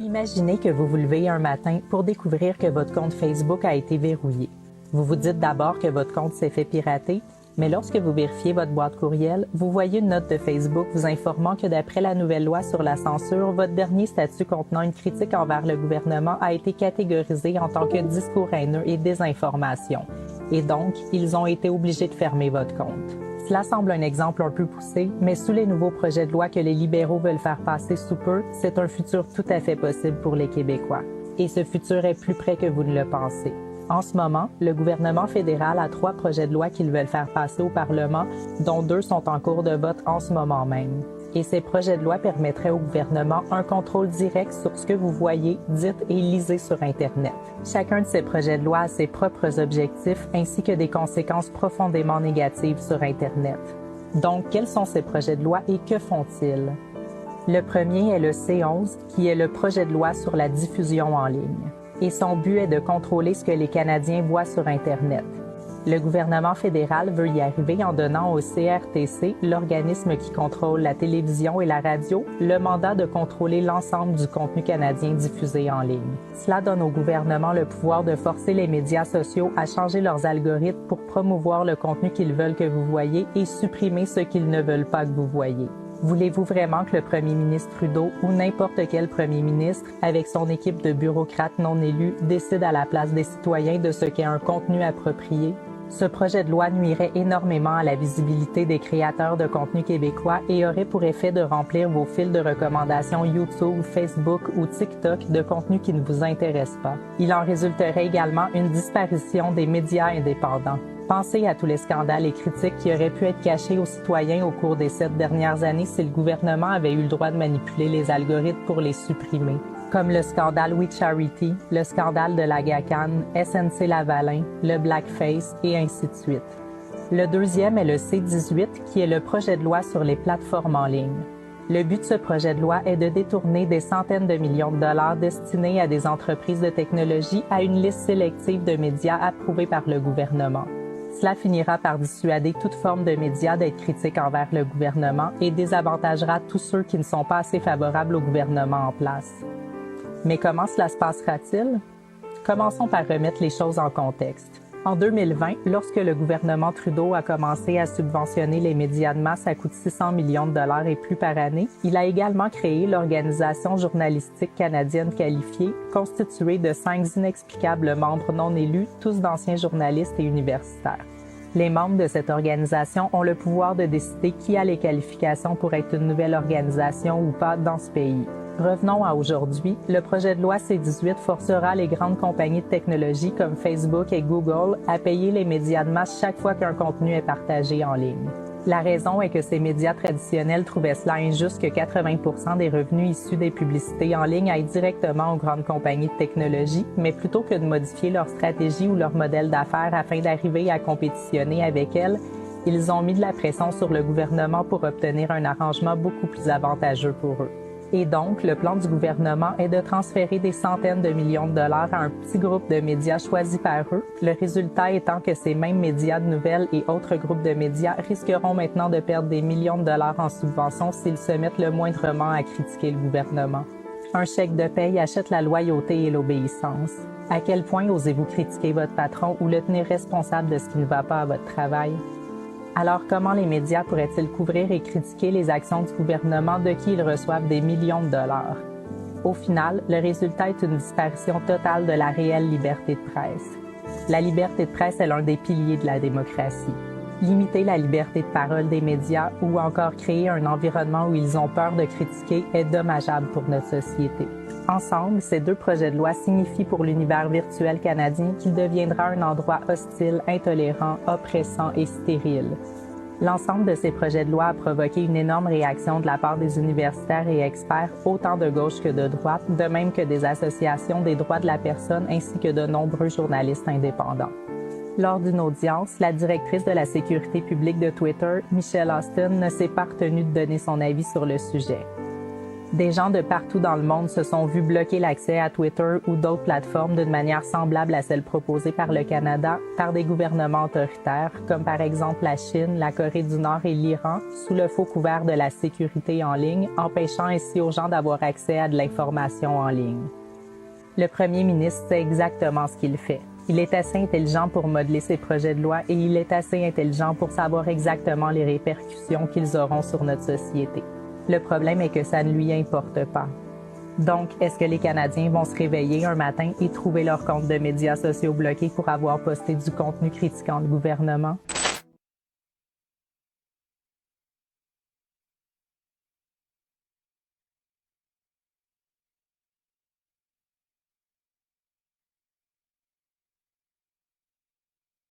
Imaginez que vous vous levez un matin pour découvrir que votre compte Facebook a été verrouillé. Vous vous dites d'abord que votre compte s'est fait pirater, mais lorsque vous vérifiez votre boîte courriel, vous voyez une note de Facebook vous informant que d'après la nouvelle loi sur la censure, votre dernier statut contenant une critique envers le gouvernement a été catégorisé en tant que discours haineux et désinformation. Et donc, ils ont été obligés de fermer votre compte. Cela semble un exemple un peu poussé, mais sous les nouveaux projets de loi que les libéraux veulent faire passer sous peu, c'est un futur tout à fait possible pour les Québécois. Et ce futur est plus près que vous ne le pensez. En ce moment, le gouvernement fédéral a 3 projets de loi qu'ils veulent faire passer au Parlement, dont 2 sont en cours de vote en ce moment même. Et ces projets de loi permettraient au gouvernement un contrôle direct sur ce que vous voyez, dites et lisez sur Internet. Chacun de ces projets de loi a ses propres objectifs ainsi que des conséquences profondément négatives sur Internet. Donc, quels sont ces projets de loi et que font-ils? Le premier est le C11, qui est le projet de loi sur la diffusion en ligne. Et son but est de contrôler ce que les Canadiens voient sur Internet. Le gouvernement fédéral veut y arriver en donnant au CRTC, l'organisme qui contrôle la télévision et la radio, le mandat de contrôler l'ensemble du contenu canadien diffusé en ligne. Cela donne au gouvernement le pouvoir de forcer les médias sociaux à changer leurs algorithmes pour promouvoir le contenu qu'ils veulent que vous voyez et supprimer ce qu'ils ne veulent pas que vous voyez. Voulez-vous vraiment que le premier ministre Trudeau ou n'importe quel premier ministre, avec son équipe de bureaucrates non élus, décide à la place des citoyens de ce qu'est un contenu approprié? Ce projet de loi nuirait énormément à la visibilité des créateurs de contenu québécois et aurait pour effet de remplir vos fils de recommandations YouTube, Facebook ou TikTok de contenu qui ne vous intéresse pas. Il en résulterait également une disparition des médias indépendants. Pensez à tous les scandales et critiques qui auraient pu être cachés aux citoyens au cours des 7 dernières années si le gouvernement avait eu le droit de manipuler les algorithmes pour les supprimer. Comme le scandale We Charity, le scandale de la GACAN, SNC-Lavalin, le Blackface et ainsi de suite. Le deuxième est le C18, qui est le projet de loi sur les plateformes en ligne. Le but de ce projet de loi est de détourner des centaines de millions de dollars destinés à des entreprises de technologie à une liste sélective de médias approuvés par le gouvernement. Cela finira par dissuader toute forme de médias d'être critiques envers le gouvernement et désavantagera tous ceux qui ne sont pas assez favorables au gouvernement en place. Mais comment cela se passera-t-il? Commençons par remettre les choses en contexte. En 2020, lorsque le gouvernement Trudeau a commencé à subventionner les médias de masse à coût de 600 millions de dollars et plus par année, il a également créé l'Organisation journalistique canadienne qualifiée, constituée de 5 inexplicables membres non élus, tous d'anciens journalistes et universitaires. Les membres de cette organisation ont le pouvoir de décider qui a les qualifications pour être une nouvelle organisation ou pas dans ce pays. Revenons à aujourd'hui, le projet de loi C18 forcera les grandes compagnies de technologie comme Facebook et Google à payer les médias de masse chaque fois qu'un contenu est partagé en ligne. La raison est que ces médias traditionnels trouvaient cela injuste que 80% des revenus issus des publicités en ligne aillent directement aux grandes compagnies de technologie, mais plutôt que de modifier leur stratégie ou leur modèle d'affaires afin d'arriver à compétitionner avec elles, ils ont mis de la pression sur le gouvernement pour obtenir un arrangement beaucoup plus avantageux pour eux. Et donc, le plan du gouvernement est de transférer des centaines de millions de dollars à un petit groupe de médias choisis par eux, le résultat étant que ces mêmes médias de nouvelles et autres groupes de médias risqueront maintenant de perdre des millions de dollars en subventions s'ils se mettent le moindrement à critiquer le gouvernement. Un chèque de paye achète la loyauté et l'obéissance. À quel point osez-vous critiquer votre patron ou le tenir responsable de ce qui ne va pas à votre travail? Alors, comment les médias pourraient-ils couvrir et critiquer les actions du gouvernement de qui ils reçoivent des millions de dollars? Au final, le résultat est une disparition totale de la réelle liberté de presse. La liberté de presse est l'un des piliers de la démocratie. Limiter la liberté de parole des médias ou encore créer un environnement où ils ont peur de critiquer est dommageable pour notre société. Ensemble, ces 2 projets de loi signifient pour l'univers virtuel canadien qu'il deviendra un endroit hostile, intolérant, oppressant et stérile. L'ensemble de ces projets de loi a provoqué une énorme réaction de la part des universitaires et experts, autant de gauche que de droite, de même que des associations des droits de la personne ainsi que de nombreux journalistes indépendants. Lors d'une audience, la directrice de la sécurité publique de Twitter, Michelle Austin, ne s'est pas retenue de donner son avis sur le sujet. Des gens de partout dans le monde se sont vus bloquer l'accès à Twitter ou d'autres plateformes d'une manière semblable à celle proposée par le Canada par des gouvernements autoritaires, comme par exemple la Chine, la Corée du Nord et l'Iran, sous le faux couvert de la sécurité en ligne, empêchant ainsi aux gens d'avoir accès à de l'information en ligne. Le premier ministre sait exactement ce qu'il fait. Il est assez intelligent pour modeler ses projets de loi et il est assez intelligent pour savoir exactement les répercussions qu'ils auront sur notre société. Le problème est que ça ne lui importe pas. Donc, est-ce que les Canadiens vont se réveiller un matin et trouver leur compte de médias sociaux bloqués pour avoir posté du contenu critiquant le gouvernement?